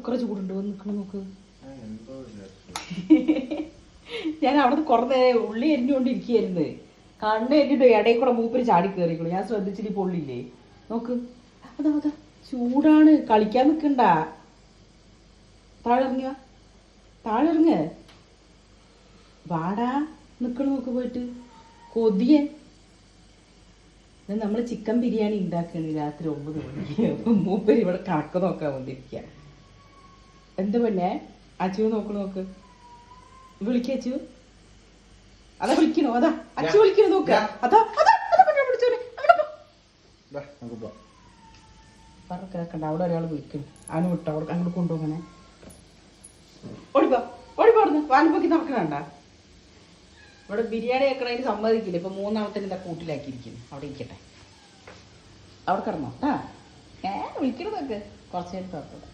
എത്ര ചൂടുണ്ട് നിൽക്കണം നോക്ക്. ഞാൻ അവിടെ കുറേ നേരം ഉള്ളി എരിഞ്ഞുകൊണ്ടിരിക്കുകയായിരുന്നു. കണ്ണ് എരിഞ്ഞിട്ട് ഇടയിൽ കൂടെ മൂപ്പര് ചാടി കയറിക്കുള്ളൂ. ഞാൻ ശ്രദ്ധിച്ചിട്ട് പൊള്ളില്ലേ നോക്ക്. അതാ അതാ ചൂടാണ്, കളിക്കാൻ നിൽക്കണ്ട. താഴെറങ്ങിയ താഴെറങ്ങ് വാടാ. നിൽക്കണം നോക്ക് പോയിട്ട് കൊതിയൻ. നമ്മൾ ചിക്കൻ ബിരിയാണി ഉണ്ടാക്കുകയാണ് രാത്രി 9 മണിക്ക്. അപ്പം മൂപ്പര് ഇവിടെ കണക്ക് നോക്കാൻ വന്നിരിക്കുക. എന്ത് പിന്നെ അച്ചു നോക്കണ നോക്ക്. വിളിക്ക അച്ചു. അതാ വിളിക്കണോ? അതാ അച്ചു വിളിക്കണോ നോക്ക. അതാ പറഞ്ഞേക്കണ്ട. അവിടെ ഒരാൾ വിളിക്കും. അവന് വിട്ടോ അവിടെ അങ്ങോട്ട് കൊണ്ടുപോകണേ. ഓടിപ്പോ ഓടിപ്പോടുന്നു. വാലിപ്പൊക്കി നടക്കണണ്ട. ഇവിടെ ബിരിയാണി വെക്കണതിന് സമ്മതിക്കില്ല. ഇപ്പൊ 3ാമത്തെ എന്താ കൂട്ടിലാക്കിയിരിക്കുന്നു. അവിടെ ഇരിക്കട്ടെ. അവിടെ കിടന്നോ. വിളിക്കണതൊക്കെ കുറച്ച് നേരം തുറക്കട്ടെ.